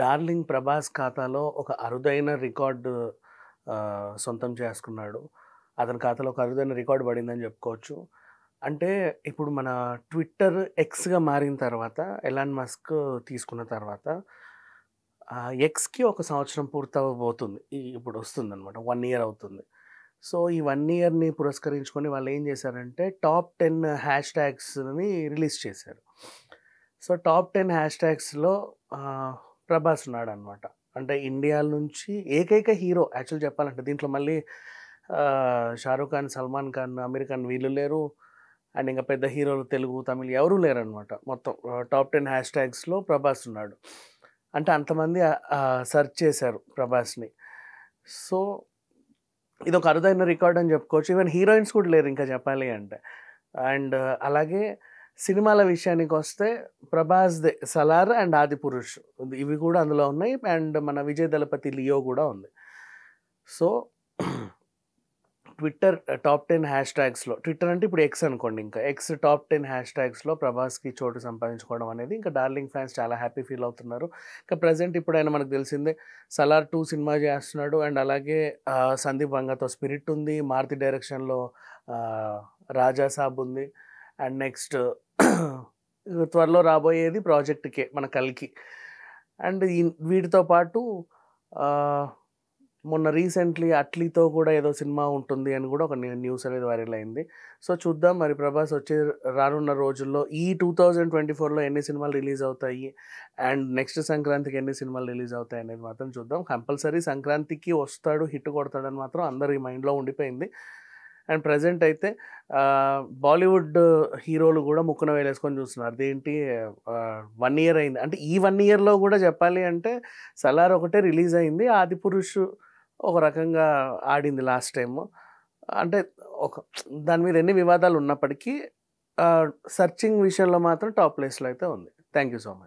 Darling 'Prabhas' ఖాతాలో ఒక అరుదైన రికార్డు సొంతం చేసుకున్నాడు. అతని ఖాతాలో ఒక అరుదైన రికార్డ్ పడిందని చెప్పుకోవచ్చు. అంటే ఇప్పుడు మన ట్విట్టర్ ఎక్స్‌గా మారిన తర్వాత ఎలాన్ మస్క్ తీసుకున్న తర్వాత ఎక్స్‌కి ఒక సంవత్సరం పూర్తవ్వబోతుంది. ఇప్పుడు వస్తుందనమాట. 1 ఇయర్ అవుతుంది. సో, ఈ 1 ఇయర్‌ని పురస్కరించుకొని వాళ్ళేం చేశారంటే టాప్ 10 హ్యాష్ ట్యాగ్స్‌ని రిలీజ్ చేశారు. సో, టాప్ 10 హ్యాష్ ట్యాగ్స్‌లో 'ప్రభాస్' ఉన్నాడనమాట. అంటే ఇండియా నుంచి ఏకైక హీరో యాక్చువల్ చెప్పాలంటే దీంట్లో మళ్ళీ 'షారుఖ్ ఖాన్', 'సల్మాన్ ఖాన్', 'అమీర్ ఖాన్' వీళ్ళు లేరు. అండ్ ఇంకా పెద్ద హీరోలు తెలుగు, తమిళ్ ఎవరు లేరనమాట. మొత్తం టాప్ 10 హ్యాష్ ట్యాగ్స్‌లో 'ప్రభాస్' ఉన్నాడు. అంటే అంతమంది సెర్చ్ చేశారు 'ప్రభాస్‌ని'. సో, ఇదొక అరుదైన రికార్డ్ అని చెప్పుకోవచ్చు. ఈవెన్ హీరోయిన్స్ కూడా లేరు ఇంకా చెప్పాలి అంటే. అండ్ అలాగే సినిమాల విషయానికొస్తే 'ప్రభాస్‌దే 'సలార్' అండ్ 'ఆదిపురుష్' ఇవి కూడా అందులో ఉన్నాయి. అండ్ మన 'విజయ్ దళపతి లియో' కూడా ఉంది. సో, ట్విట్టర్ టాప్ 10 హ్యాష్ ట్యాగ్స్‌లో ట్విట్టర్ అంటే ఇప్పుడు ఎక్స్ అనుకోండి ఇంకా. ఎక్స్ టాప్ 10 హ్యాష్ ట్యాగ్స్‌లో 'ప్రభాస్‌కి' చోటు సంపాదించుకోవడం అనేది ఇంకా డార్లింగ్ ఫ్యాన్స్ చాలా హ్యాపీ ఫీల్ అవుతున్నారు. ఇంకా ప్రెజెంట్ ఇప్పుడైనా మనకు తెలిసిందే 'సలార్ 2' సినిమా చేస్తున్నాడు. అండ్ అలాగే సందీప్ వంగతో 'స్పిరిట్' ఉంది. మారుతి డైరెక్షన్‌లో 'రాజా సాబ్' ఉంది. అండ్ నెక్స్ట్ త్వరలో రాబోయేది 'ప్రాజెక్ట్ కే' మన 'కల్కి'. అండ్ వీటితో పాటు మొన్న రీసెంట్‌లీ 'అట్లీ'తో కూడా ఏదో సినిమా ఉంటుంది అని కూడా ఒక న్యూస్ అనేది వైరల్ అయింది. సో, చూద్దాం మరి 'ప్రభాస్' రానున్న రోజుల్లో ఈ 2024లో ఎన్ని సినిమాలు రిలీజ్ అవుతాయి? అండ్ నెక్స్ట్ సంక్రాంతికి ఎన్ని సినిమాలు రిలీజ్ అవుతాయి అనేది మాత్రం చూద్దాం. కంపల్సరీ సంక్రాంతికి వస్తాడు, హిట్ కొడతాడని మాత్రం అందరి మైండ్‌లో ఉండిపోయింది. అండ్ ప్రెజెంట్ అయితే బాలీవుడ్ హీరోలు కూడా ముక్కున వేలేసుకొని చూస్తున్నారు. అదేంటి 1 ఇయర్ అయింది. అంటే ఈ 1 ఇయర్‌లో కూడా చెప్పాలి అంటే 'సలార్' ఒకటే రిలీజ్ అయింది. 'ఆదిపురుష్' ఒక రకంగా ఆడింది లాస్ట్ టైము. అంటే ఒక దాని మీద ఎన్ని వివాదాలు ఉన్నప్పటికీ సెర్చింగ్ విషయంలో మాత్రం టాప్ ప్లేస్‌లో అయితే ఉంది. Thank you so much.